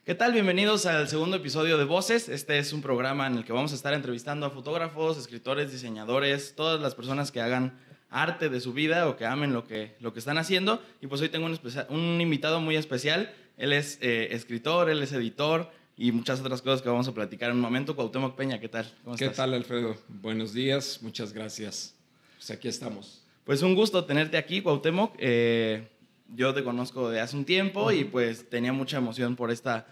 ¿Qué tal? Bienvenidos al segundo episodio de Voces. Este es un programa en el que vamos a estar entrevistando a fotógrafos, escritores, diseñadores, todas las personas que hagan arte de su vida o que amen lo que están haciendo. Y pues hoy tengo un invitado muy especial. Él es escritor, él es editor y muchas otras cosas que vamos a platicar en un momento. Cuauhtémoc Peña, ¿qué tal? ¿Cómo estás? ¿Qué tal, Alfredo? Buenos días, muchas gracias. Pues aquí estamos. Pues un gusto tenerte aquí, Cuauhtémoc. Yo te conozco de hace un tiempo y pues tenía mucha emoción por esta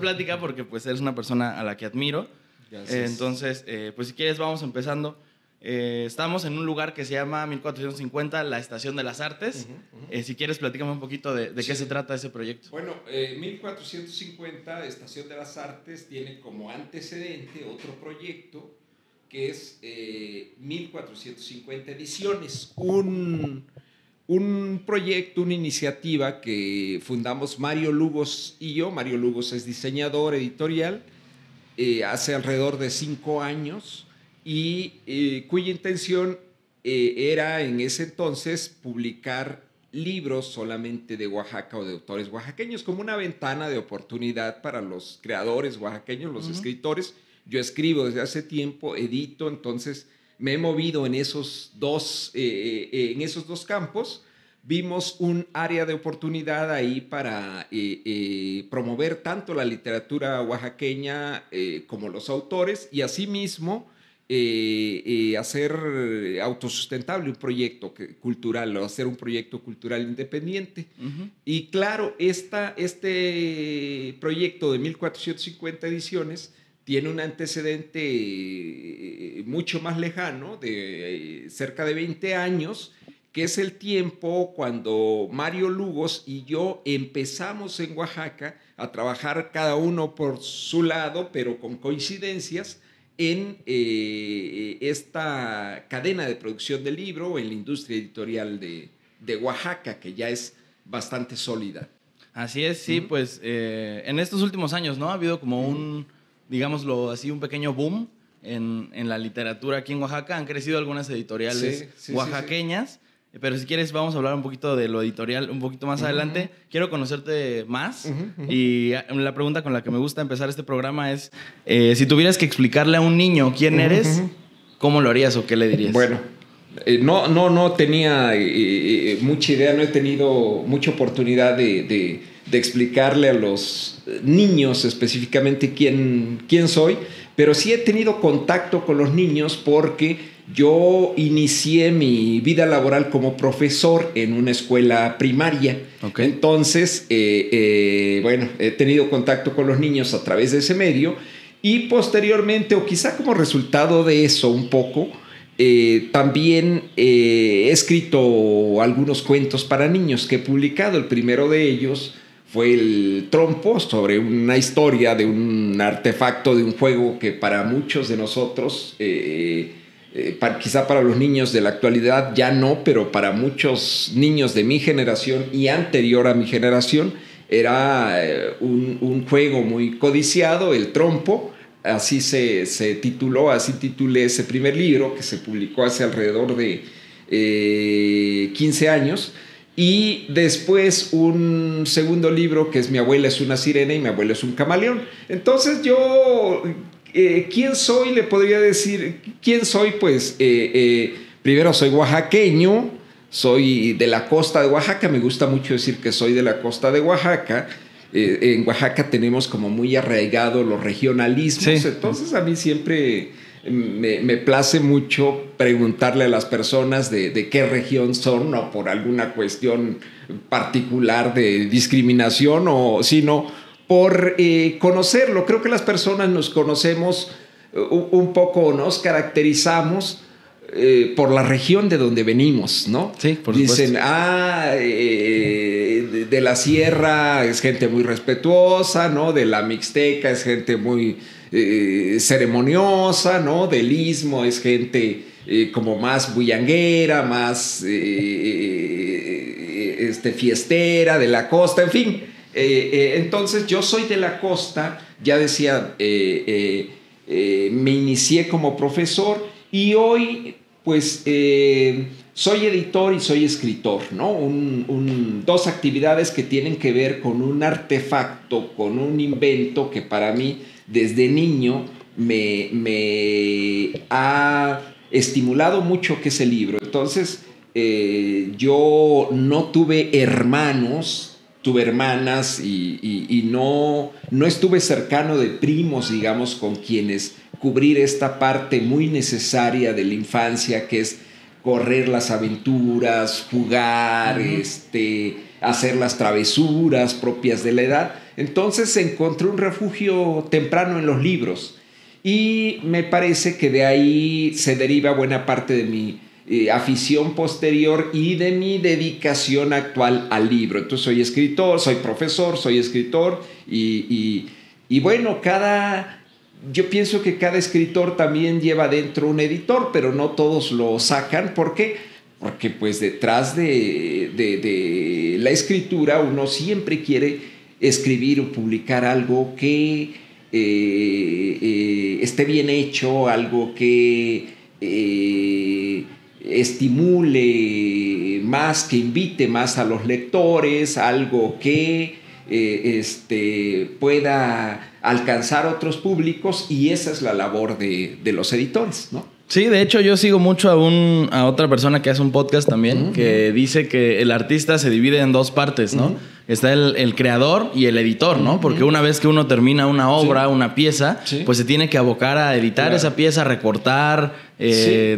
plática porque pues eres una persona a la que admiro. Gracias. Entonces, pues si quieres vamos empezando. Estamos en un lugar que se llama 1450, la Estación de las Artes. Si quieres, platícame un poquito de qué se trata ese proyecto. Bueno, 1450, Estación de las Artes, tiene como antecedente otro proyecto que es 1450 Ediciones, un proyecto, una iniciativa que fundamos Mario Lugos y yo. Mario Lugos es diseñador editorial, hace alrededor de 5 años y cuya intención era en ese entonces publicar libros solamente de Oaxaca o de autores oaxaqueños, como una ventana de oportunidad para los creadores oaxaqueños, los escritores. Yo escribo desde hace tiempo, edito, entonces me he movido en esos dos campos. Vimos un área de oportunidad ahí para promover tanto la literatura oaxaqueña como los autores y asimismo hacer autosustentable un proyecto cultural o hacer un proyecto cultural independiente. Y claro, este proyecto de 1450 Ediciones tiene un antecedente mucho más lejano, de cerca de 20 años, que es el tiempo cuando Mario Lugos y yo empezamos en Oaxaca a trabajar cada uno por su lado, pero con coincidencias, en esta cadena de producción del libro, en la industria editorial de Oaxaca, que ya es bastante sólida. Así es, sí, pues en estos últimos años, ¿no? Ha habido como digámoslo así, un pequeño boom en la literatura aquí en Oaxaca. Han crecido algunas editoriales oaxaqueñas, pero si quieres vamos a hablar un poquito de lo editorial un poquito más adelante. Quiero conocerte más y la pregunta con la que me gusta empezar este programa es si tuvieras que explicarle a un niño quién eres, ¿cómo lo harías o qué le dirías? Bueno, no tenía mucha idea, no he tenido mucha oportunidad de explicarle a los niños específicamente quién soy, pero sí he tenido contacto con los niños porque yo inicié mi vida laboral como profesor en una escuela primaria. Okay. Entonces, bueno, he tenido contacto con los niños a través de ese medio y posteriormente, o quizá como resultado de eso un poco, también he escrito algunos cuentos para niños que he publicado. El primero de ellos fue El Trompo, sobre una historia de un artefacto de un juego que para muchos de nosotros, quizá para los niños de la actualidad ya no, pero para muchos niños de mi generación y anterior a mi generación, era un juego muy codiciado, El Trompo. Así se tituló, así titulé ese primer libro que se publicó hace alrededor de 15 años. Y después un segundo libro que es Mi abuela es una sirena y mi abuelo es un camaleón. Entonces yo, ¿quién soy? Le podría decir, ¿quién soy? Pues primero soy oaxaqueño, soy de la costa de Oaxaca, me gusta mucho decir que soy de la costa de Oaxaca. En Oaxaca tenemos como muy arraigado los regionalismos, sí. Entonces a mí siempre me place mucho preguntarle a las personas de qué región son, no por alguna cuestión particular de discriminación, sino por conocerlo. Creo que las personas nos conocemos un poco, nos caracterizamos por la región de donde venimos, ¿no? Sí, por supuesto. Dicen, de la sierra es gente muy respetuosa, ¿no? De la mixteca es gente muy ceremoniosa, ¿no? Del istmo es gente como más bullanguera, más fiestera, de la costa, en fin. Entonces yo soy de la costa, ya decía, me inicié como profesor y hoy pues soy editor y soy escritor, ¿no? Dos actividades que tienen que ver con un artefacto, con un invento que para mí desde niño me ha estimulado mucho, que es el libro. Entonces, yo no tuve hermanos, tuve hermanas y no estuve cercano de primos, digamos, con quienes cubrir esta parte muy necesaria de la infancia, que es correr las aventuras, jugar, hacer las travesuras propias de la edad. Entonces encontré un refugio temprano en los libros y me parece que de ahí se deriva buena parte de mi afición posterior y de mi dedicación actual al libro. Entonces soy escritor, soy profesor, soy escritor y bueno, yo pienso que cada escritor también lleva dentro un editor, pero no todos lo sacan. ¿Por qué? Porque pues detrás de la escritura uno siempre quiere escribir o publicar algo que esté bien hecho, algo que estimule más, que invite más a los lectores, algo que pueda alcanzar otros públicos, y esa es la labor de los editores, ¿no? Sí, de hecho yo sigo mucho a otra persona que hace un podcast también, que dice que el artista se divide en dos partes, ¿no? Está el creador y el editor, ¿no? Porque una vez que uno termina una obra, una pieza, pues se tiene que abocar a editar esa pieza, recortar,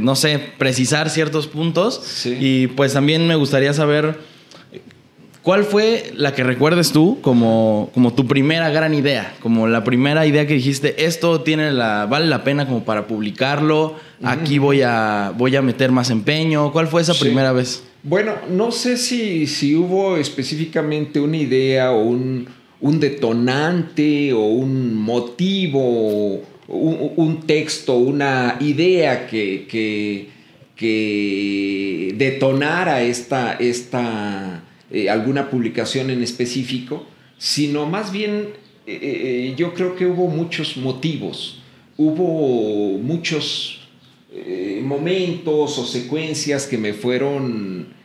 no sé, precisar ciertos puntos. Y pues también me gustaría saber, ¿cuál fue la que recuerdes tú como tu primera gran idea? Como la primera idea que dijiste, esto vale la pena como para publicarlo, aquí voy a meter más empeño. ¿Cuál fue esa primera vez? Bueno, no sé si hubo específicamente una idea o un detonante o un motivo, un texto, una idea que detonara alguna publicación en específico, sino más bien yo creo que hubo muchos motivos, hubo muchos momentos o secuencias que me fueron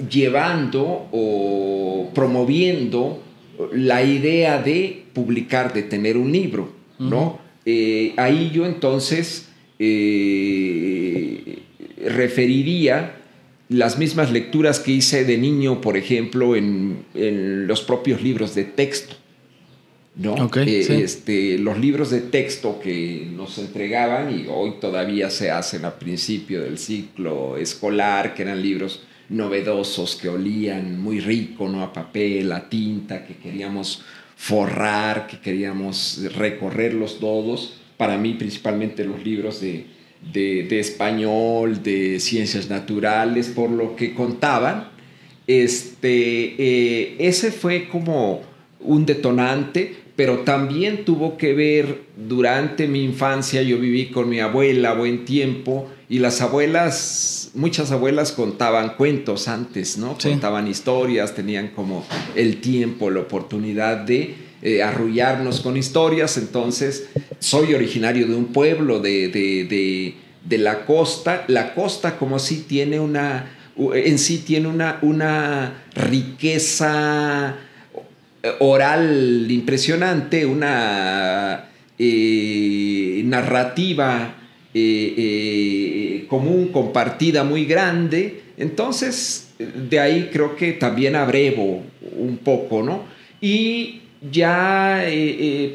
llevando o promoviendo la idea de publicar, de tener un libro, ¿no? Ahí yo entonces referiría las mismas lecturas que hice de niño, por ejemplo, en los propios libros de texto, ¿no? Los libros de texto que nos entregaban, y hoy todavía se hacen a principio del ciclo escolar, que eran libros novedosos que olían muy rico, ¿no? A papel, a tinta, que queríamos forrar, que queríamos recorrerlos todos. Para mí, principalmente los libros de español, de ciencias naturales, por lo que contaban. Ese fue como un detonante, pero también tuvo que ver durante mi infancia. Yo viví con mi abuela buen tiempo, y muchas abuelas contaban cuentos antes, ¿no? Sí. Contaban historias, tenían como el tiempo, la oportunidad de arrullarnos con historias. Entonces, soy originario de un pueblo de la costa. La costa como sí tiene una riqueza oral impresionante, una narrativa común, compartida, muy grande. Entonces, de ahí creo que también abrevo un poco, ¿no? Y ya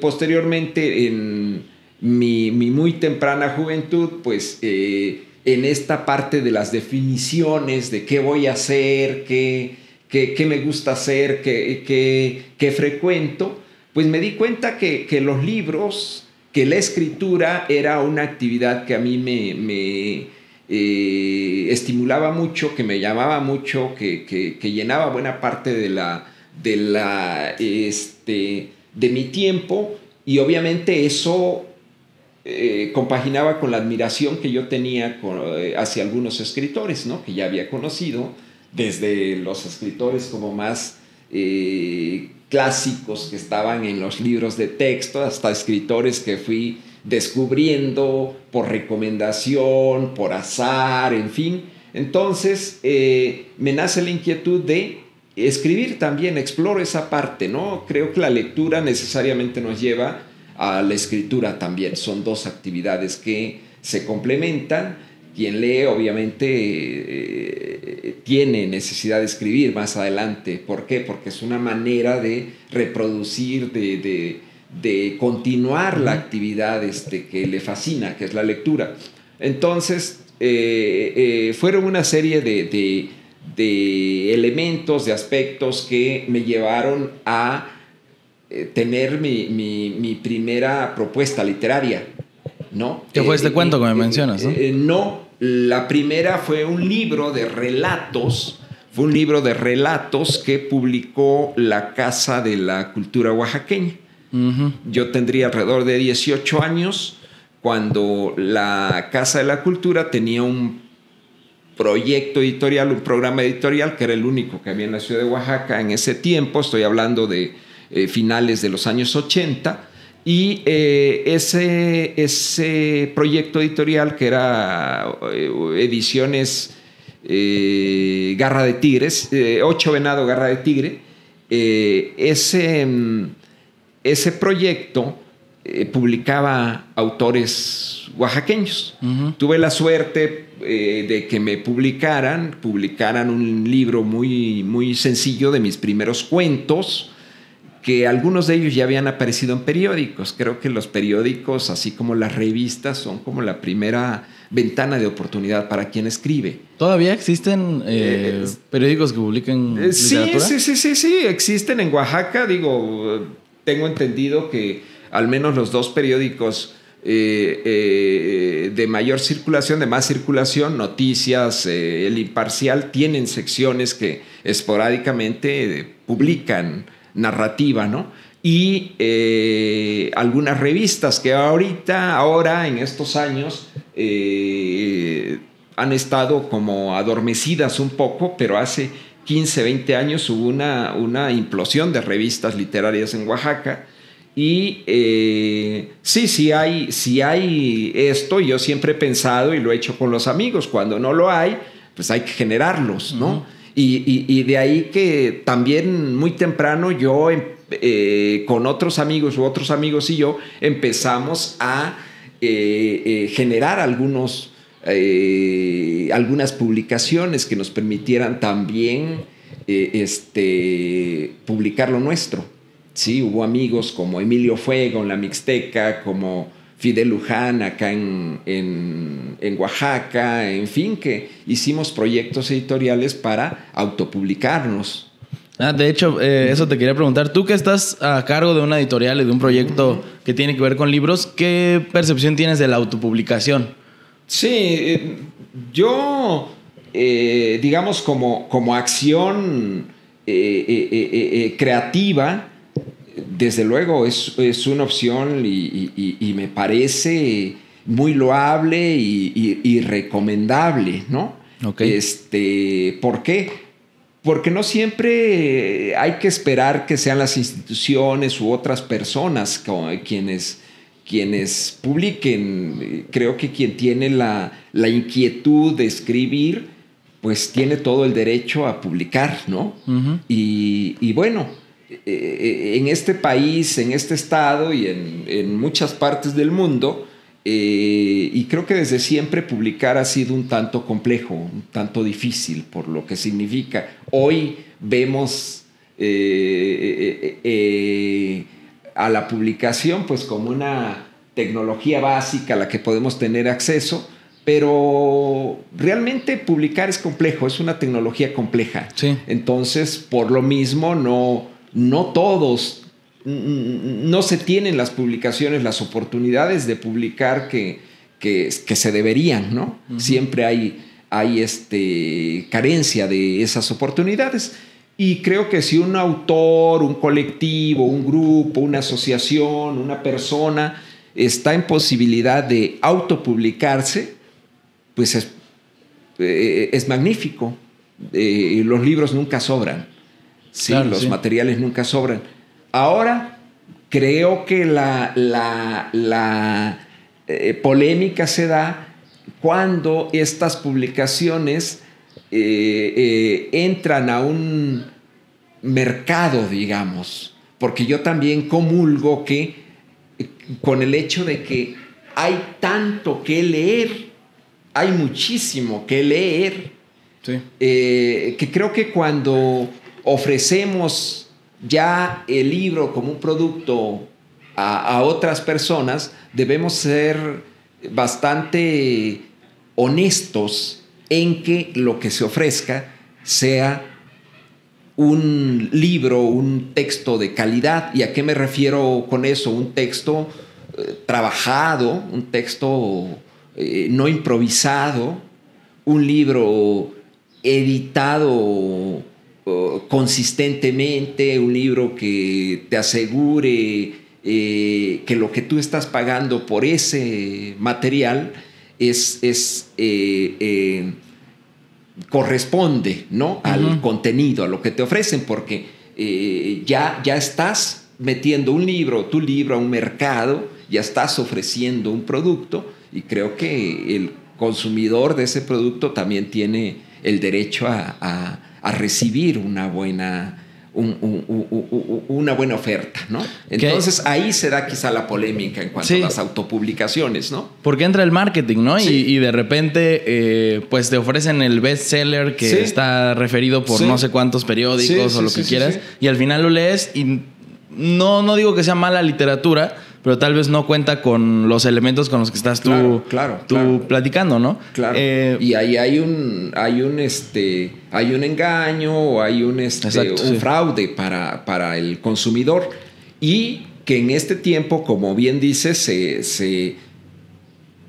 posteriormente, en mi muy temprana juventud, pues en esta parte de las definiciones de qué voy a hacer, qué me gusta hacer, qué frecuento, pues me di cuenta que los libros, que la escritura era una actividad que a mí me estimulaba mucho, que me llamaba mucho, que llenaba buena parte de mi tiempo. Y obviamente eso compaginaba con la admiración que yo tenía hacia algunos escritores, ¿no? Que ya había conocido, desde los escritores como más clásicos que estaban en los libros de texto, hasta escritores que fui descubriendo por recomendación, por azar, en fin. Entonces me nace la inquietud de escribir también, exploro esa parte, ¿no? Creo que la lectura necesariamente nos lleva a la escritura también. Son dos actividades que se complementan. Quien lee obviamente tiene necesidad de escribir más adelante. ¿Por qué? Porque es una manera de reproducir, de continuar la actividad que le fascina, que es la lectura. Entonces, fueron una serie de elementos, de aspectos que me llevaron a tener mi primera propuesta literaria, ¿no? ¿Qué fue este cuento que me mencionas? No, la primera fue un libro de relatos. Fue un libro de relatos que publicó la Casa de la Cultura Oaxaqueña. Uh-huh. Yo tendría alrededor de 18 años cuando la Casa de la Cultura tenía un proyecto editorial, un programa editorial que era el único que había en la ciudad de Oaxaca en ese tiempo. Estoy hablando de finales de los años 80. Y ese proyecto editorial, que era Ediciones Garra de Tigres, 8 Venado Garra de Tigre, ese proyecto publicaba autores oaxaqueños. Uh-huh. Tuve la suerte de que me publicaran un libro muy, muy sencillo de mis primeros cuentos, que algunos de ellos ya habían aparecido en periódicos. Creo que los periódicos, así como las revistas, son como la primera ventana de oportunidad para quien escribe. ¿Todavía existen periódicos que publiquen literatura? Sí, existen en Oaxaca. Digo, tengo entendido que al menos los 2 periódicos de mayor circulación, de más circulación, Noticias, El Imparcial, tienen secciones que esporádicamente publican narrativa, ¿no? Y algunas revistas que ahora, en estos años, han estado como adormecidas un poco, pero hace 15, 20 años hubo una implosión de revistas literarias en Oaxaca. Y sí hay esto. Yo siempre he pensado, y lo he hecho con los amigos, cuando no lo hay, pues hay que generarlos, ¿no? Uh-huh. Y de ahí que también muy temprano yo con otros amigos y yo empezamos a generar algunas publicaciones que nos permitieran también publicar lo nuestro. Sí, hubo amigos como Emilio Fuego en La Mixteca, como Fidel Luján acá en Oaxaca, en fin, que hicimos proyectos editoriales para autopublicarnos. De hecho, eso te quería preguntar. Tú que estás a cargo de una editorial y de un proyecto que tiene que ver con libros, ¿qué percepción tienes de la autopublicación? Sí, yo, digamos, como acción creativa, desde luego es una opción y me parece muy loable y recomendable, ¿no? Okay. ¿Por qué? Porque no siempre hay que esperar que sean las instituciones u otras personas quienes publiquen. Creo que quien tiene la inquietud de escribir, pues tiene todo el derecho a publicar, ¿no? Uh-huh. Y bueno, en este país, en este estado y en muchas partes del mundo, y creo que desde siempre publicar ha sido un tanto complejo, un tanto difícil por lo que significa. Hoy vemos a la publicación pues como una tecnología básica a la que podemos tener acceso, pero realmente publicar es complejo, es una tecnología compleja. Sí. Entonces, por lo mismo, no todos, no se tienen las publicaciones, las oportunidades de publicar que se deberían, ¿no? Uh-huh. Siempre hay carencia de esas oportunidades. Y creo que si un autor, un colectivo, un grupo, una asociación, una persona está en posibilidad de autopublicarse, pues es magnífico. Los libros nunca sobran. Sí, claro, los materiales nunca sobran. Ahora, creo que la polémica se da cuando estas publicaciones entran a un mercado, digamos, porque yo también comulgo que con el hecho de que hay tanto que leer, hay muchísimo que leer, sí. Que creo que cuando ofrecemos ya el libro como un producto a otras personas, debemos ser bastante honestos en que lo que se ofrezca sea un libro, un texto de calidad. ¿Y a qué me refiero con eso? Un texto trabajado, un texto no improvisado, un libro editado consistentemente, un libro que te asegure que lo que tú estás pagando por ese material corresponde, ¿no? Al contenido, a lo que te ofrecen, porque ya estás metiendo tu libro a un mercado, ya estás ofreciendo un producto, y creo que el consumidor de ese producto también tiene el derecho a recibir una buena oferta, ¿no? Entonces ahí se da quizá la polémica en cuanto a las autopublicaciones, ¿no? Porque entra el marketing, ¿no? Sí. Y de repente pues te ofrecen el bestseller que está referido por no sé cuántos periódicos o lo que quieras, y al final lo lees y no digo que sea mala literatura, pero tal vez no cuenta con los elementos con los que estás tú platicando, ¿no? Claro. Y ahí hay un engaño, o hay un fraude para el consumidor, y que en este tiempo, como bien dices, se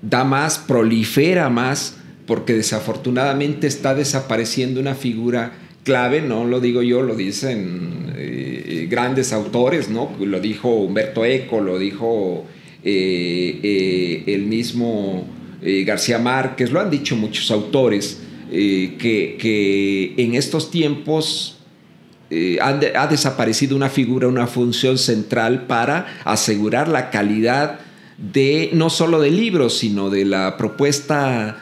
da más, prolifera más, porque desafortunadamente está desapareciendo una figura clave. No lo digo yo, lo dicen grandes autores, ¿no? Lo dijo Humberto Eco, lo dijo el mismo García Márquez, lo han dicho muchos autores, que en estos tiempos ha desaparecido una figura, una función central para asegurar la calidad no solo del libro, sino de la propuesta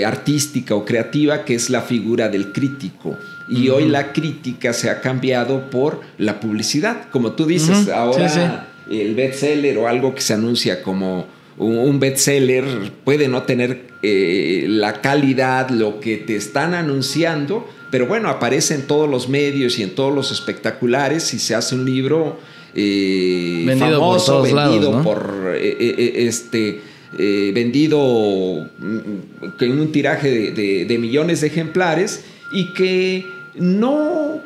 artística o creativa, que es la figura del crítico. Y hoy la crítica se ha cambiado por la publicidad, como tú dices. Ahora el bestseller, o algo que se anuncia como un bestseller, puede no tener la calidad, lo que te están anunciando, pero bueno, aparece en todos los medios y en todos los espectaculares, y se hace un libro vendido famoso, por todos lados, ¿no? Vendido en un tiraje de millones de ejemplares, y que no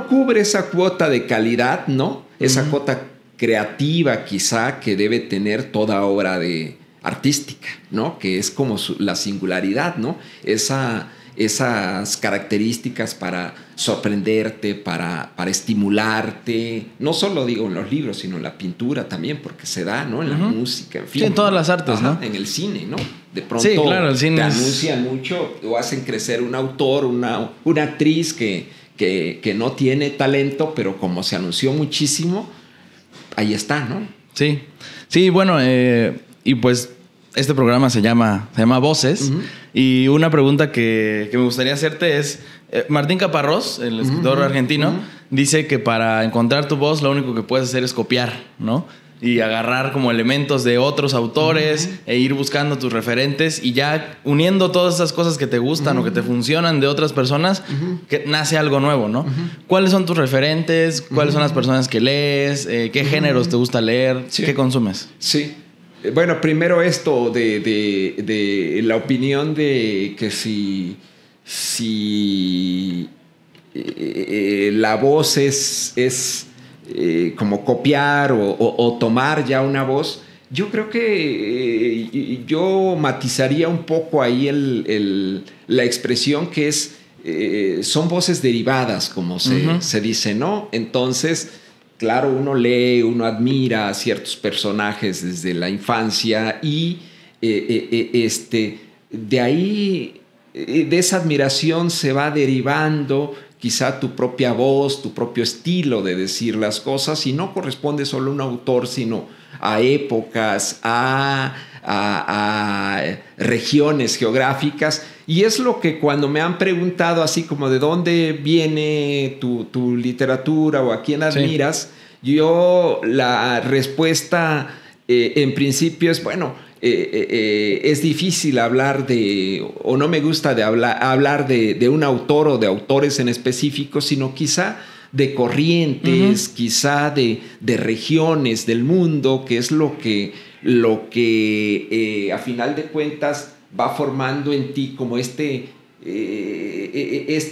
cubre esa cuota de calidad, ¿no? Esa cuota creativa quizá que debe tener toda obra artística, ¿no? Que es como la singularidad, ¿no? Esas características para sorprenderte, para estimularte, no solo digo en los libros, sino en la pintura también, porque se da, ¿no? En la música, en fin. Sí, en todas las artes, ¿no? En el cine, ¿no? De pronto el cine te anuncian mucho, o hacen crecer un autor, una actriz que no tiene talento, pero como se anunció muchísimo, ahí está, ¿no? Sí, bueno, y pues este programa se llama Voces, y una pregunta que me gustaría hacerte es, Martín Caparrós, el escritor argentino, dice que para encontrar tu voz lo único que puedes hacer es copiar, ¿no? Y agarrar como elementos de otros autores e ir buscando tus referentes, y ya uniendo todas esas cosas que te gustan o que te funcionan de otras personas, que nace algo nuevo, ¿no? ¿Cuáles son tus referentes? ¿Cuáles son las personas que lees? ¿Qué géneros te gusta leer? ¿Qué consumes? Sí. Bueno, primero esto de la opinión de que si la voz es como copiar o tomar ya una voz. Yo creo que yo matizaría un poco ahí la expresión, que son voces derivadas, como se dice, ¿no? Entonces, claro, uno lee, uno admira a ciertos personajes desde la infancia, y de ahí, de esa admiración se va derivando quizá tu propia voz, tu propio estilo de decir las cosas, y no corresponde solo a un autor, sino a épocas, a regiones geográficas. Y es lo que cuando me han preguntado así como de dónde viene tu literatura o a quién admiras, yo la respuesta en principio es, bueno, es difícil hablar de, o no me gusta hablar de un autor o de autores en específico, sino quizá de corrientes, quizá de regiones del mundo, que es lo que a final de cuentas va formando en ti como este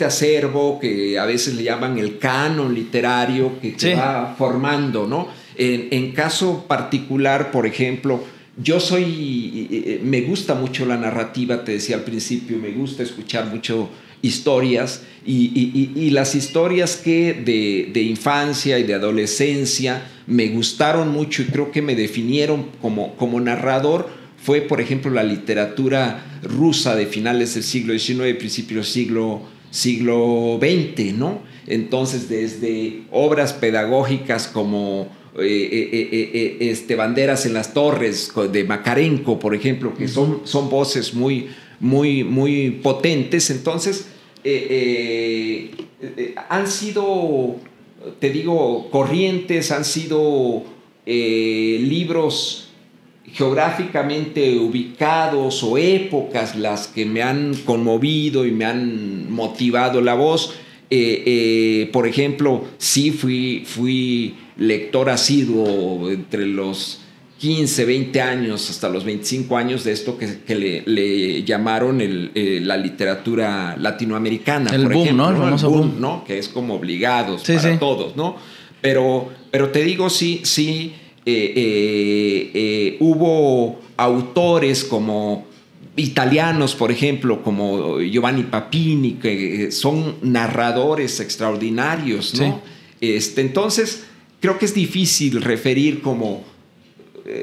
acervo que a veces le llaman el canon literario, que te va formando, ¿no? En caso particular, por ejemplo, me gusta mucho la narrativa, te decía al principio, me gusta escuchar mucho historias, y las historias que de infancia y de adolescencia me gustaron mucho y creo que me definieron como narrador fue, por ejemplo, la literatura rusa de finales del siglo XIX, principios del siglo XX, ¿no? Entonces, desde obras pedagógicas como Banderas en las Torres de Makarenko, por ejemplo, que son voces muy, muy, muy potentes. Entonces, han sido, te digo, corrientes, han sido libros geográficamente ubicados o épocas las que me han conmovido y me han motivado la voz. Por ejemplo, sí fui lector asiduo entre los 15, 20 años hasta los 25 años de esto que le llamaron la literatura latinoamericana. El por boom, ejemplo, ¿no? El famoso boom, ¿no? Que es como obligados para todos, ¿no? Pero te digo, sí, hubo autores como italianos, por ejemplo, como Giovanni Papini, que son narradores extraordinarios, ¿no? Entonces, creo que es difícil referir como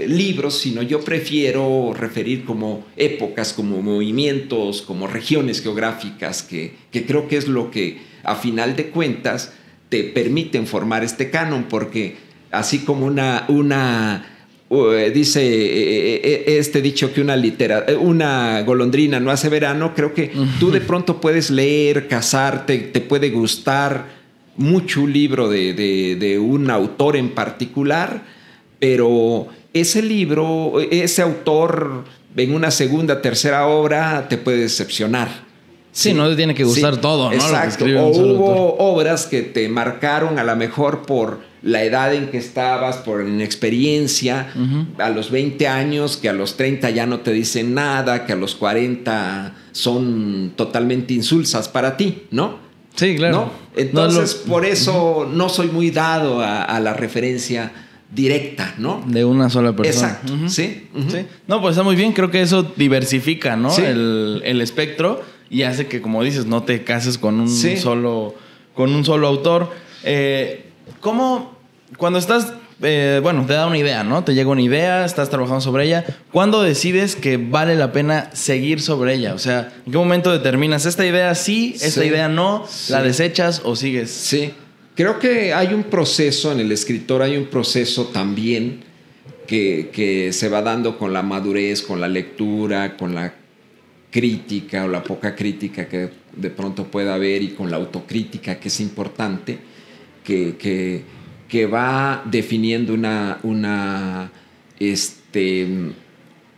libros, sino yo prefiero referir como épocas, como movimientos, como regiones geográficas, que creo que es lo que, a final de cuentas, te permiten formar este canon, porque así como dice este dicho que una golondrina no hace verano, creo que tú de pronto puedes leer, casarte, te puede gustar mucho un libro de un autor en particular, pero ese libro, ese autor en una segunda, tercera obra te puede decepcionar. Sí, no te tiene que gustar todo, ¿no? Exacto. O hubo obras que te marcaron a lo mejor por la edad en que estabas, por inexperiencia, a los 20 años, que a los 30 ya no te dicen nada, que a los 40 son totalmente insulsas para ti, ¿no? Sí, claro. ¿No? Entonces, por eso no soy muy dado a la referencia directa, ¿no? De una sola persona. Exacto, sí. Sí. No, pues está muy bien. Creo que eso diversifica, ¿no? Sí. El espectro y hace que, como dices, no te cases con un solo autor. ¿Cómo, cuando estás, te da una idea, ¿no? Te llega una idea, estás trabajando sobre ella. ¿Cuándo decides que vale la pena seguir sobre ella? O sea, ¿en qué momento determinas esta idea sí, esta idea no? ¿La desechas o sigues? Sí. Creo que hay un proceso en el escritor, hay un proceso también que se va dando con la madurez, con la lectura, con la crítica o la poca crítica que de pronto pueda haber y con la autocrítica, que es importante, que va definiendo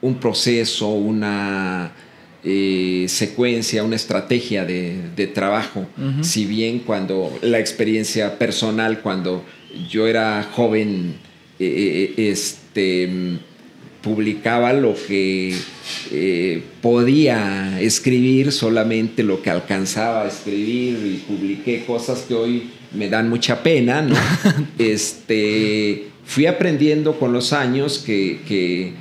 un proceso, una secuencia, una estrategia de trabajo. Si bien cuando la experiencia personal, cuando yo era joven, publicaba lo que podía escribir, solamente lo que alcanzaba a escribir, y publiqué cosas que hoy me dan mucha pena, ¿no? Fui aprendiendo con los años que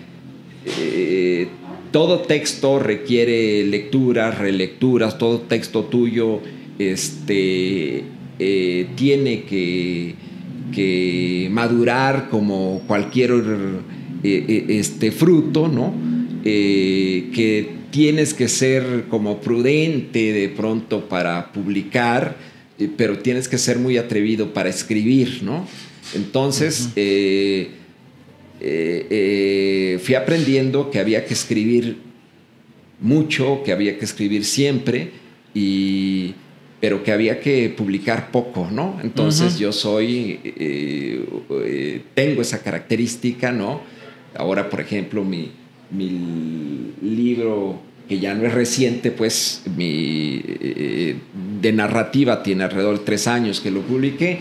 todo texto requiere lecturas, relecturas, todo texto tuyo tiene que madurar como cualquier fruto, ¿no? Que tienes que ser como prudente de pronto para publicar, pero tienes que ser muy atrevido para escribir, ¿no? Entonces, fui aprendiendo que había que escribir mucho, que había que escribir siempre, pero que había que publicar poco, ¿no? Entonces yo tengo esa característica, ¿no? Ahora, por ejemplo, mi libro, que ya no es reciente, pues, de narrativa, tiene alrededor de 3 años que lo publiqué,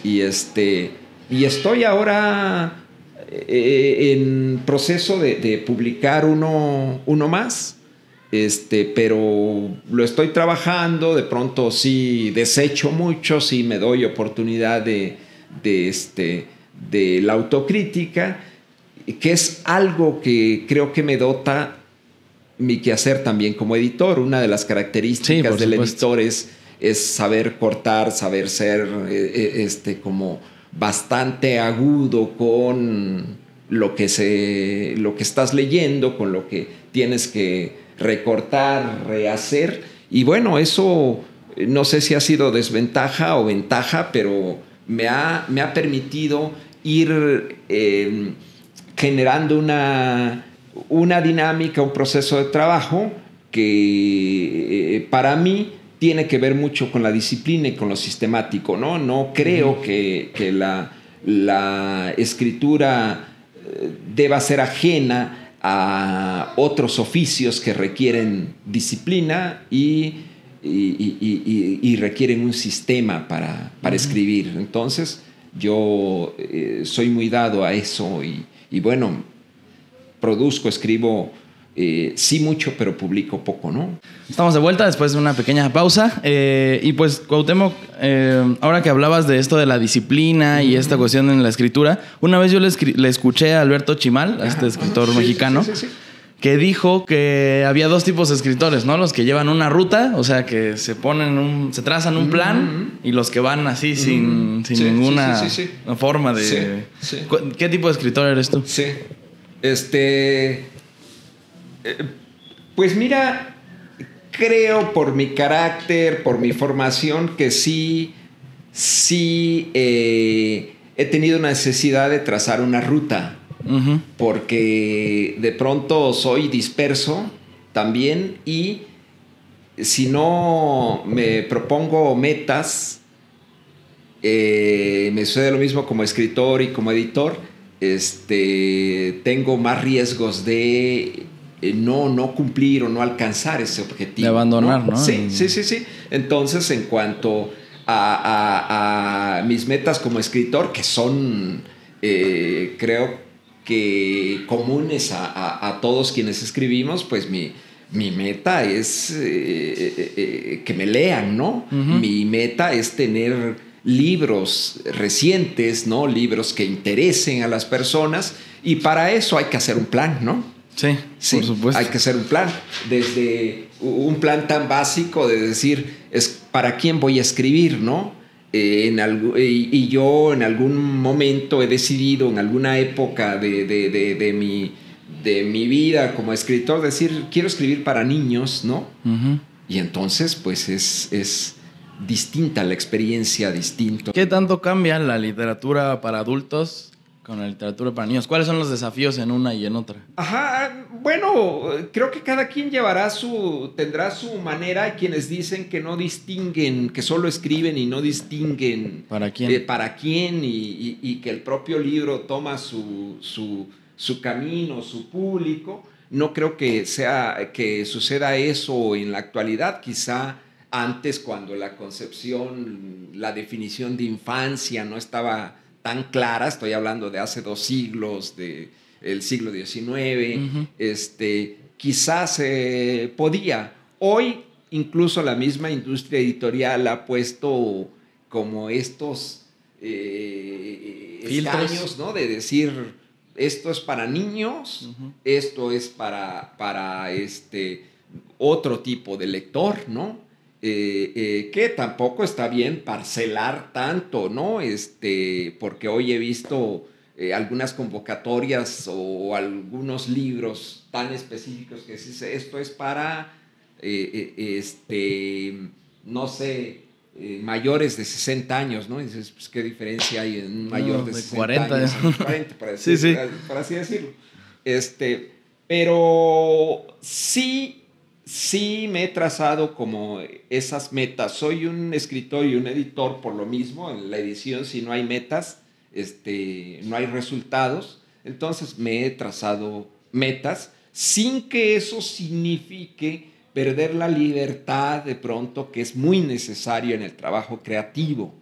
y estoy ahora en proceso de publicar uno más, pero lo estoy trabajando. De pronto sí desecho mucho, sí me doy oportunidad de la autocrítica, que es algo que creo que me dota mi quehacer también como editor. Una de las características del editor es saber cortar, saber ser como bastante agudo con lo que estás leyendo, con lo que tienes que recortar, rehacer. Y bueno, eso no sé si ha sido desventaja o ventaja, pero me ha permitido ir generando una dinámica, un proceso de trabajo que para mí tiene que ver mucho con la disciplina y con lo sistemático, ¿no? No creo que la escritura deba ser ajena a otros oficios que requieren disciplina y requieren un sistema para escribir. Entonces, yo soy muy dado a eso y bueno, produzco, escribo, sí mucho, pero publico poco, ¿no? Estamos de vuelta después de una pequeña pausa. Y pues, Cuauhtémoc, ahora que hablabas de esto de la disciplina y esta cuestión en la escritura, una vez yo le escuché a Alberto Chimal, a este escritor mexicano, sí. Que dijo que había 2 tipos de escritores, ¿no? Los que llevan una ruta, o sea, que se trazan un plan, y los que van así sin ninguna forma de... Sí. ¿Qué tipo de escritor eres tú? Sí. Pues mira, creo por mi carácter, por mi formación, que sí he tenido una necesidad de trazar una ruta. Porque de pronto soy disperso también, y si no me propongo metas, me sucede lo mismo como escritor y como editor. Tengo más riesgos de no cumplir o no alcanzar ese objetivo. De abandonar, ¿no? Sí. Entonces, en cuanto a mis metas como escritor, que son, creo que comunes a todos quienes escribimos, pues mi meta es que me lean, ¿no? Mi meta es tener libros recientes, ¿no? Libros que interesen a las personas, y para eso hay que hacer un plan, ¿no? Sí, por supuesto. Hay que hacer un plan, desde un plan tan básico de decir, es para quién voy a escribir, ¿no? Y yo en algún momento he decidido, en alguna época de mi vida como escritor, decir, quiero escribir para niños, ¿no? Y entonces, pues es distinta la experiencia, distinto. ¿Qué tanto cambia la literatura para adultos con la literatura para niños? ¿Cuáles son los desafíos en una y en otra? Bueno, creo que cada quien tendrá su manera. Hay quienes dicen que no distinguen, que solo escriben y no distinguen para quién, y que el propio libro toma su camino, su público. No creo que suceda eso en la actualidad. Quizá antes, cuando la definición de infancia no estaba tan clara, estoy hablando de hace 2 siglos, del siglo XIX, quizás podía. Hoy, incluso la misma industria editorial ha puesto como estos escaños, ¿no? De decir, esto es para niños, esto es para otro tipo de lector, ¿no? Que tampoco está bien parcelar tanto, ¿no? Porque hoy he visto algunas convocatorias o algunos libros tan específicos que dice, esto es para, no sé, mayores de 60 años, ¿no? Y dices, pues, ¿qué diferencia hay en un mayor de 60 40 años? 40, para así decirlo. Pero sí me he trazado como esas metas. Soy un escritor y un editor por lo mismo. En la edición, si no hay metas, no hay resultados. Entonces me he trazado metas sin que eso signifique perder la libertad de pronto, que es muy necesario en el trabajo creativo.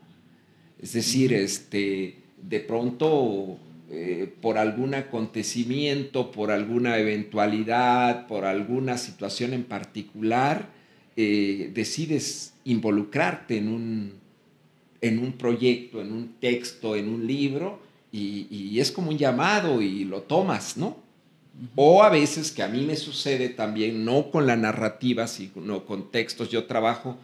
Es decir, de pronto, por algún acontecimiento, por alguna eventualidad, por alguna situación en particular, decides involucrarte en un proyecto, en un texto, en un libro, y es como un llamado y lo tomas, ¿no? O a veces, que a mí me sucede también, no con la narrativa, sino con textos. Yo trabajo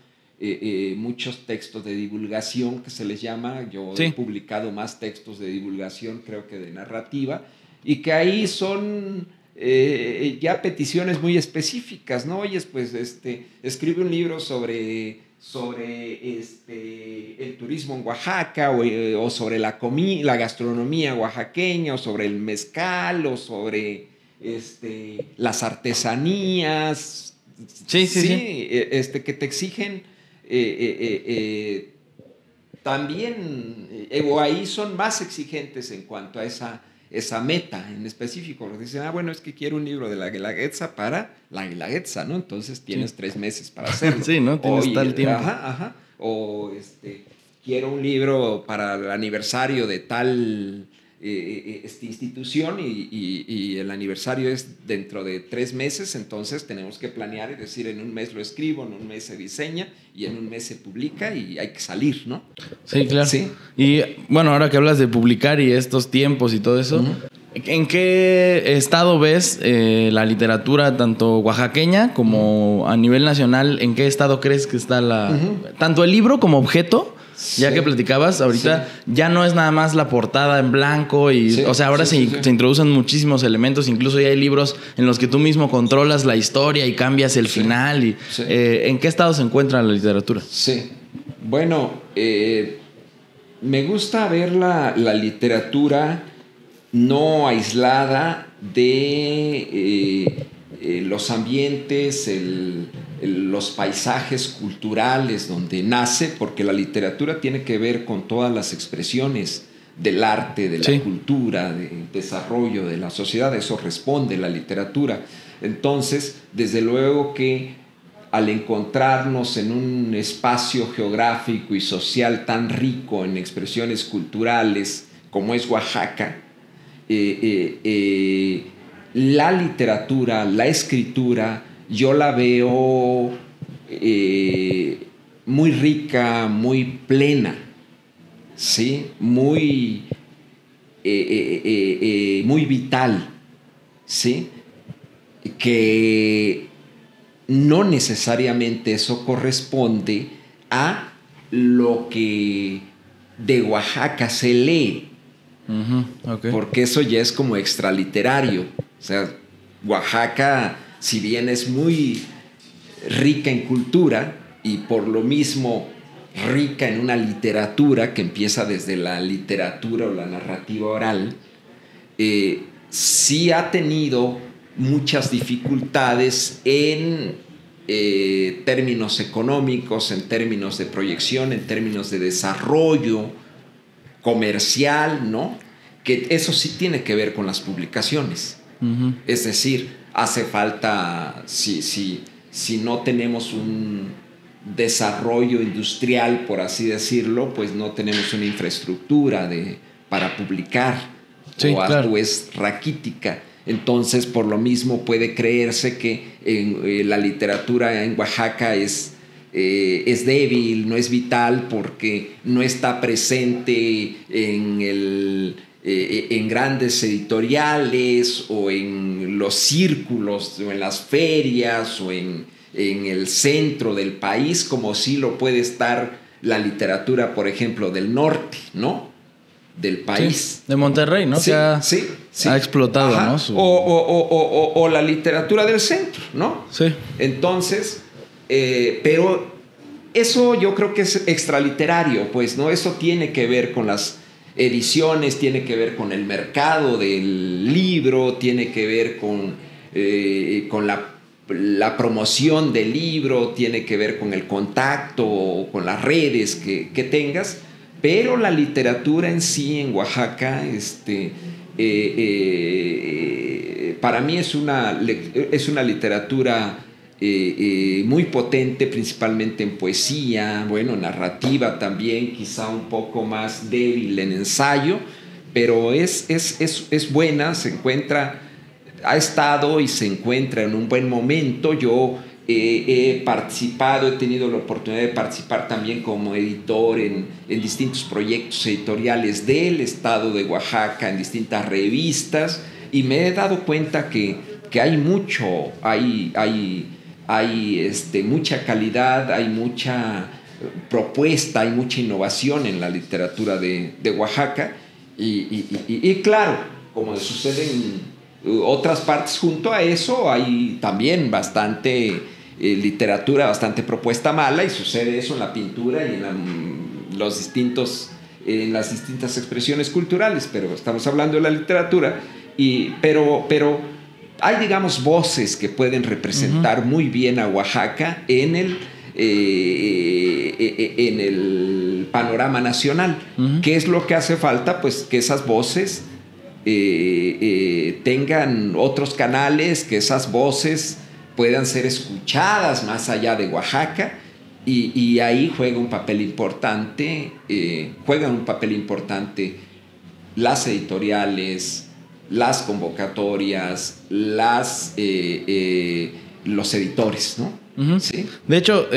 muchos textos de divulgación, que se les llama. Yo he publicado más textos de divulgación, creo que de narrativa, y que ahí son ya peticiones muy específicas, ¿no? Oyes, pues, escribe un libro sobre el turismo en Oaxaca, o sobre la gastronomía oaxaqueña, o sobre el mezcal, o sobre las artesanías, sí. que te exigen también, o ahí son más exigentes en cuanto a esa meta en específico. Porque dicen, bueno, es que quiero un libro de la Guelaguetza para la Guelaguetza, ¿no? Entonces tienes 3 meses para hacerlo. Sí, ¿no? Tienes tal tiempo. Ajá. O quiero un libro para el aniversario de tal institución, y el aniversario es dentro de 3 meses, entonces tenemos que planear y decir, en un mes lo escribo, en un mes se diseña y en un mes se publica y hay que salir, ¿no? Sí, claro. Sí. Y bueno, ahora que hablas de publicar y estos tiempos y todo eso, ¿en qué estado ves la literatura, tanto oaxaqueña como a nivel nacional? ¿En qué estado crees que está tanto el libro como objeto? Ya que platicabas, ahorita ya no es nada más la portada en blanco, o sea, ahora se introducen muchísimos elementos, incluso ya hay libros en los que tú mismo controlas la historia y cambias el final. ¿En qué estado se encuentra la literatura? Sí, bueno, me gusta ver la literatura no aislada de los ambientes, los paisajes culturales donde nace, porque la literatura tiene que ver con todas las expresiones del arte, de la cultura, del desarrollo de la sociedad. Eso responde la literatura. Entonces, desde luego que al encontrarnos en un espacio geográfico y social tan rico en expresiones culturales como es Oaxaca, la literatura, la escritura, yo la veo muy rica, muy plena, ¿sí? Muy vital, ¿sí? Que no necesariamente eso corresponde a lo que de Oaxaca se lee. Porque eso ya es como extraliterario. O sea, Oaxaca, si bien es muy rica en cultura y por lo mismo rica en una literatura que empieza desde la literatura o la narrativa oral, sí ha tenido muchas dificultades en términos económicos, en términos de proyección, en términos de desarrollo comercial, ¿no? Que eso sí tiene que ver con las publicaciones. Es decir, hace falta, si no tenemos un desarrollo industrial, por así decirlo, pues no tenemos una infraestructura para publicar, o es raquítica. Entonces, por lo mismo puede creerse que la literatura en Oaxaca es débil, no es vital, porque no está presente en grandes editoriales, o en los círculos, o en las ferias, o en el centro del país, como sí lo puede estar la literatura, por ejemplo, del norte, ¿no? Del país. De Monterrey, ¿no? Sí, que ha explotado, ¿no? O la literatura del centro, ¿no? Sí. Entonces, pero eso yo creo que es extraliterario, pues, ¿no? Eso tiene que ver con las ediciones, tiene que ver con el mercado del libro, tiene que ver con la promoción del libro, tiene que ver con el contacto o con las redes que tengas, pero la literatura en sí en Oaxaca, para mí es una literatura muy potente, principalmente en poesía, bueno, narrativa también, quizá un poco más débil en ensayo, pero es buena, ha estado y se encuentra en un buen momento. Yo he tenido la oportunidad de participar también como editor en distintos proyectos editoriales del estado de Oaxaca, en distintas revistas, y me he dado cuenta que hay mucha calidad, hay mucha propuesta, hay mucha innovación en la literatura de Oaxaca, y claro, como sucede en otras partes, junto a eso hay también bastante literatura, bastante propuesta mala, y sucede eso en la pintura y en las distintas expresiones culturales, pero estamos hablando de la literatura, pero hay, digamos, voces que pueden representar muy bien a Oaxaca en el panorama nacional. ¿Qué es lo que hace falta? Pues que esas voces tengan otros canales, que esas voces puedan ser escuchadas más allá de Oaxaca, y ahí juegan un papel importante las editoriales, las convocatorias, los editores, ¿no? ¿Sí? De hecho,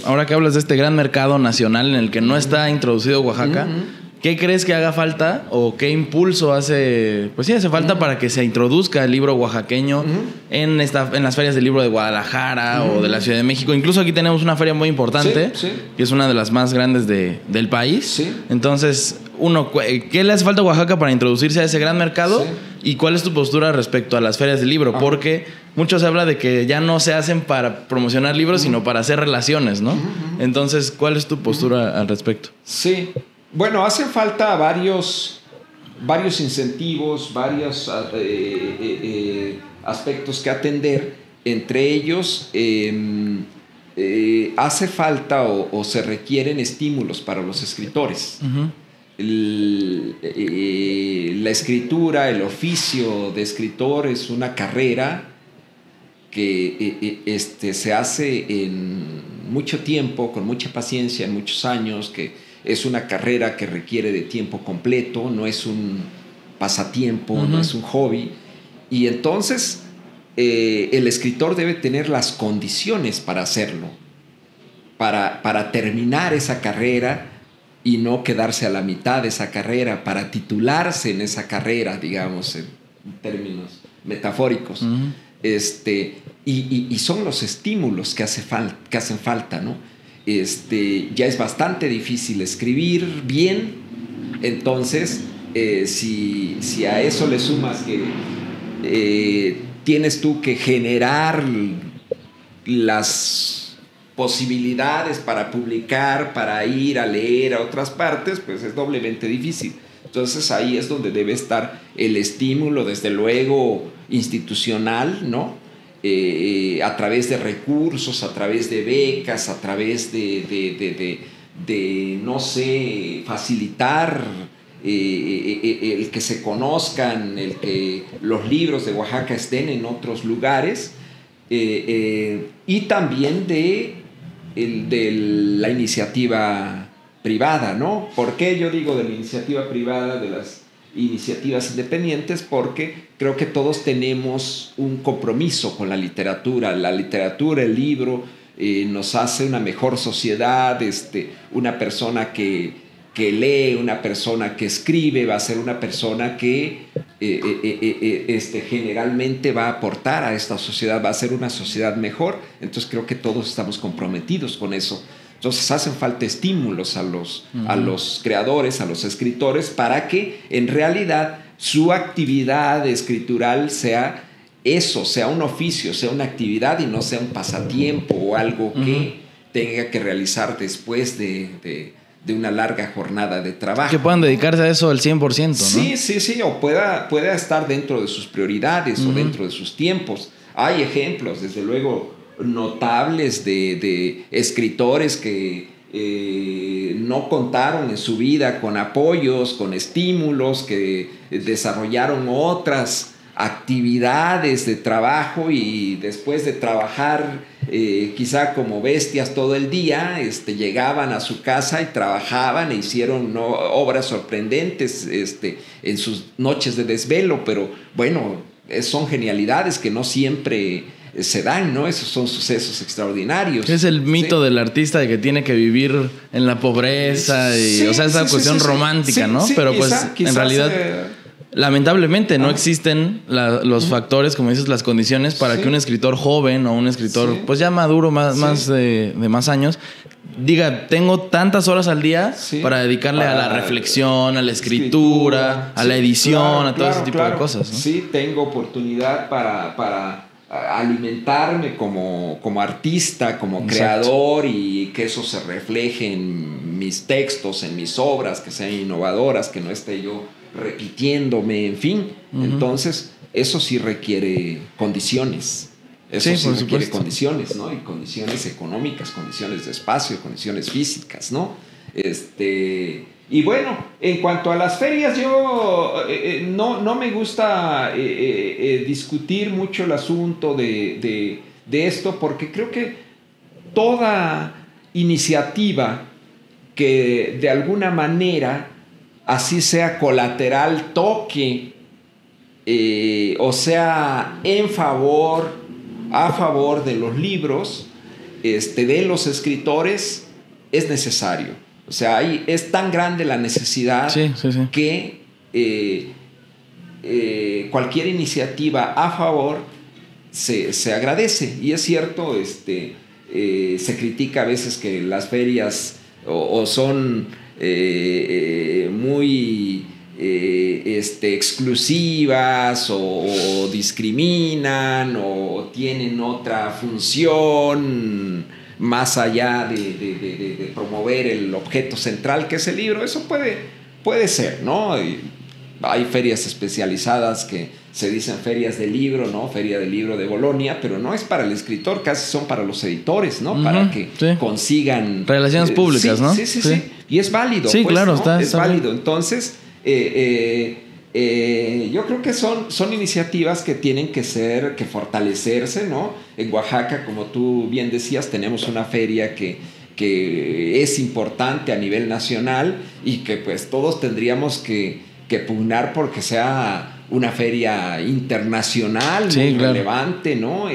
ahora que hablas de este gran mercado nacional en el que no está introducido Oaxaca, ¿qué crees que haga falta o qué impulso hace falta para que se introduzca el libro oaxaqueño en las ferias del libro de Guadalajara o de la Ciudad de México? Incluso aquí tenemos una feria muy importante, que es una de las más grandes del país. Sí. Entonces, ¿qué le hace falta a Oaxaca para introducirse a ese gran mercado? Sí. ¿Y cuál es tu postura respecto a las ferias del libro? Porque mucho se habla de que ya no se hacen para promocionar libros, sino para hacer relaciones, ¿no? Entonces, ¿cuál es tu postura al respecto? Sí. Bueno, hacen falta varios incentivos, varios aspectos que atender. Entre ellos, hace falta o se requieren estímulos para los escritores. La escritura, el oficio de escritor es una carrera que se hace en mucho tiempo, con mucha paciencia, en muchos años, que es una carrera que requiere de tiempo completo, no es un pasatiempo, no es un hobby. Y entonces el escritor debe tener las condiciones para hacerlo, para terminar esa carrera y no quedarse a la mitad de esa carrera, para titularse en esa carrera, digamos, en términos metafóricos. Y son los estímulos que hacen falta, ¿no? Ya es bastante difícil escribir bien, entonces si a eso le sumas que tienes tú que generar las posibilidades para publicar, para ir a leer a otras partes, pues es doblemente difícil. Entonces ahí es donde debe estar el estímulo, desde luego institucional, ¿no? A través de recursos, a través de becas, a través de no sé, facilitar el que se conozcan, el que los libros de Oaxaca estén en otros lugares, y también de la iniciativa privada, ¿no? ¿Por qué yo digo de la iniciativa privada, de las iniciativas independientes? Porque creo que todos tenemos un compromiso con la literatura. La literatura, el libro, nos hace una mejor sociedad. Una persona que lee, una persona que escribe, va a ser una persona que generalmente va a aportar a esta sociedad, va a ser una sociedad mejor. Entonces creo que todos estamos comprometidos con eso. Entonces hacen falta estímulos a los creadores, a los escritores, para que en realidad su actividad escritural sea eso, sea un oficio, sea una actividad y no sea un pasatiempo o algo tenga que realizar después de una larga jornada de trabajo. Que puedan dedicarse a eso al 100%, ¿no? Sí, o pueda estar dentro de sus prioridades o dentro de sus tiempos. Hay ejemplos, desde luego, notables de escritores que no contaron en su vida con apoyos, con estímulos, que desarrollaron otras actividades de trabajo y después de trabajar quizá como bestias todo el día, llegaban a su casa y trabajaban e hicieron obras sorprendentes en sus noches de desvelo, pero bueno, son genialidades que no siempre se dan, ¿no? Esos son sucesos extraordinarios. Es el mito del artista de que tiene que vivir en la pobreza y, o sea, esa cuestión romántica, ¿no? Pero pues en realidad lamentablemente no existen los factores, como dices, las condiciones para que un escritor joven o un escritor pues ya maduro, más de más años, diga, tengo tantas horas al día para dedicarle a la reflexión, a la escritura, a la edición, a todo ese tipo de cosas, ¿no? Sí, tengo oportunidad para alimentarme como artista, como creador, y que eso se refleje en mis textos, en mis obras, que sean innovadoras, que no esté yo repitiéndome, en fin. Entonces, eso sí requiere condiciones. Eso sí requiere condiciones, ¿no? Y condiciones económicas, condiciones de espacio, condiciones físicas, ¿no? Y bueno, en cuanto a las ferias, yo no me gusta discutir mucho el asunto de esto, porque creo que toda iniciativa que de alguna manera, así sea colateral, toque, o sea, a favor de los libros, de los escritores, es necesario. O sea, es tan grande la necesidad que cualquier iniciativa a favor se agradece. Y es cierto, se critica a veces que las ferias o son muy exclusivas o discriminan o tienen otra función más allá de promover el objeto central que es el libro. Eso puede ser, ¿no? Hay ferias especializadas que se dicen ferias de libro, ¿no? Feria del libro de Bolonia, pero no es para el escritor, casi son para los editores, ¿no? Para que consigan relaciones públicas, ¿no? Sí. Y es válido. Sí, pues, claro, ¿no? Es válido. Entonces, yo creo que son iniciativas que tienen que fortalecerse, ¿no? En Oaxaca, como tú bien decías, tenemos una feria que es importante a nivel nacional y que pues todos tendríamos que pugnar porque sea una feria internacional, muy relevante, ¿no?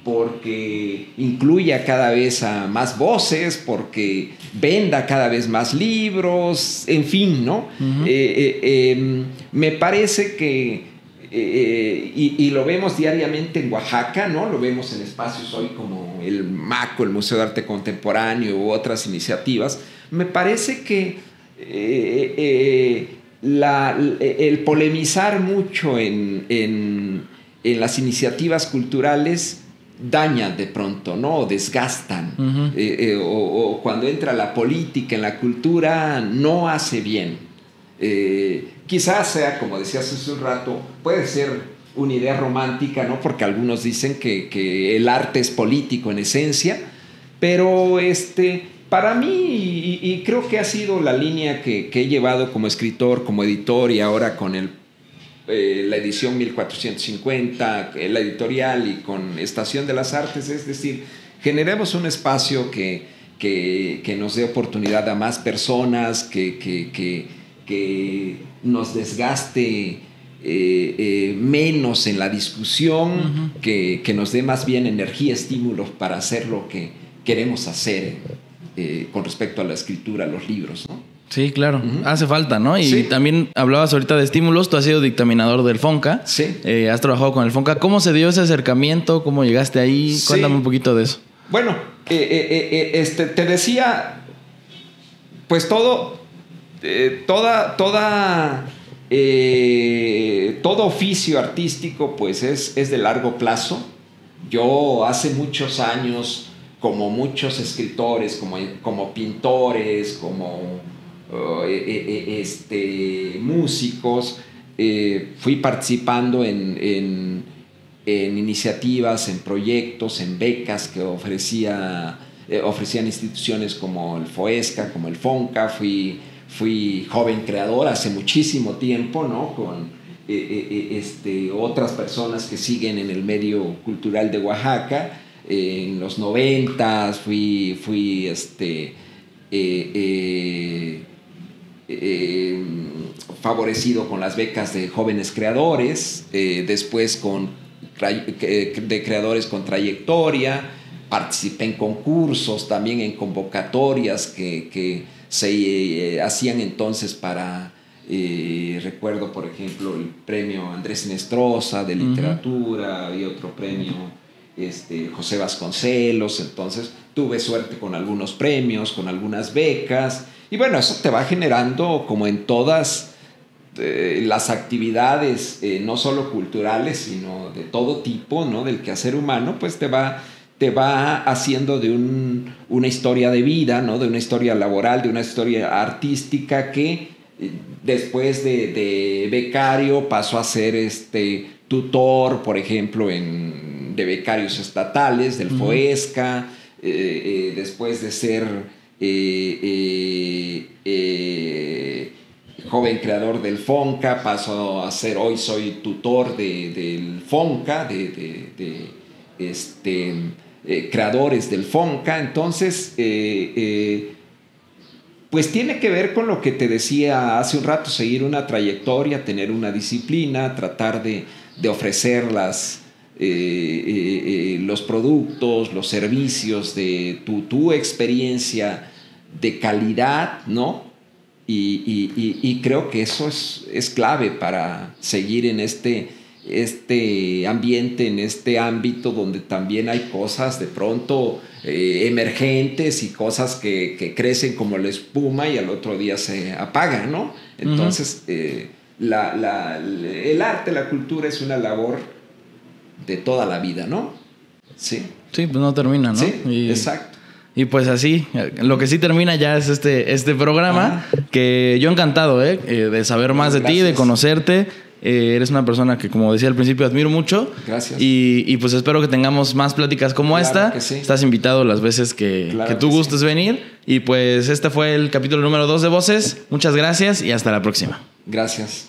Porque incluya cada vez a más voces, porque venda cada vez más libros, en fin, ¿no? Me parece que, y lo vemos diariamente en Oaxaca, ¿no? Lo vemos en espacios hoy como el MACO, el Museo de Arte Contemporáneo, u otras iniciativas. Me parece que el polemizar mucho en las iniciativas culturales daña de pronto, ¿no? O desgastan. O cuando entra la política en la cultura, no hace bien. Quizás sea, como decías hace un rato, puede ser una idea romántica, ¿no? Porque algunos dicen que el arte es político en esencia, pero para mí, y creo que ha sido la línea que he llevado como escritor, como editor, y ahora con la edición 1450, la editorial, y con Estación de las Artes, es decir, generemos un espacio que nos dé oportunidad a más personas, que nos desgaste menos en la discusión, que nos dé más bien energía, estímulos para hacer lo que queremos hacer con respecto a la escritura, a los libros, ¿no? Sí, claro. Hace falta, ¿no? Y también hablabas ahorita de estímulos. Tú has sido dictaminador del FONCA. Sí. Has trabajado con el FONCA. ¿Cómo se dio ese acercamiento? ¿Cómo llegaste ahí? Cuéntame un poquito de eso. Bueno, te decía, pues todo oficio artístico pues es de largo plazo. Yo hace muchos años como muchos escritores, como pintores, como músicos, fui participando en iniciativas, en proyectos, en becas que ofrecían instituciones como el FOESCA, como el FONCA. Fui joven creador hace muchísimo tiempo, ¿no? Con otras personas que siguen en el medio cultural de Oaxaca. En los 90 fui favorecido con las becas de jóvenes creadores, después de creadores con trayectoria. Participé en concursos, también en convocatorias que se hacían entonces para, recuerdo por ejemplo el premio Andrés Sinestrosa de literatura, y otro premio José Vasconcelos. Entonces tuve suerte con algunos premios, con algunas becas, y bueno, eso te va generando, como en todas las actividades, no solo culturales, sino de todo tipo, ¿no? Del quehacer humano, pues te va haciendo de una historia de vida, ¿no? De una historia laboral, de una historia artística, que después de becario pasó a ser tutor, por ejemplo, de becarios estatales del FOESCA, después de ser joven creador del FONCA, pasó a ser, hoy soy tutor del FONCA, creadores del FONCA. Entonces, pues tiene que ver con lo que te decía hace un rato: seguir una trayectoria, tener una disciplina, tratar de ofrecer los productos, los servicios de tu experiencia de calidad, ¿no? Y creo que eso es clave para seguir en este ambiente, en este ámbito donde también hay cosas de pronto emergentes y cosas que crecen como la espuma y al otro día se apagan, ¿no? Entonces, el arte, la cultura es una labor de toda la vida, ¿no? Sí. Sí, pues no termina, ¿no? Sí, exacto. Y pues así, lo que sí termina ya es este programa, que yo encantado de saber más de ti, de conocerte. Eres una persona que, como decía al principio, admiro mucho. Gracias. Y pues espero que tengamos más pláticas como esta. Que sí. Estás invitado las veces que tú gustes venir. Y pues este fue el capítulo número 2 de Voces. Muchas gracias y hasta la próxima. Gracias.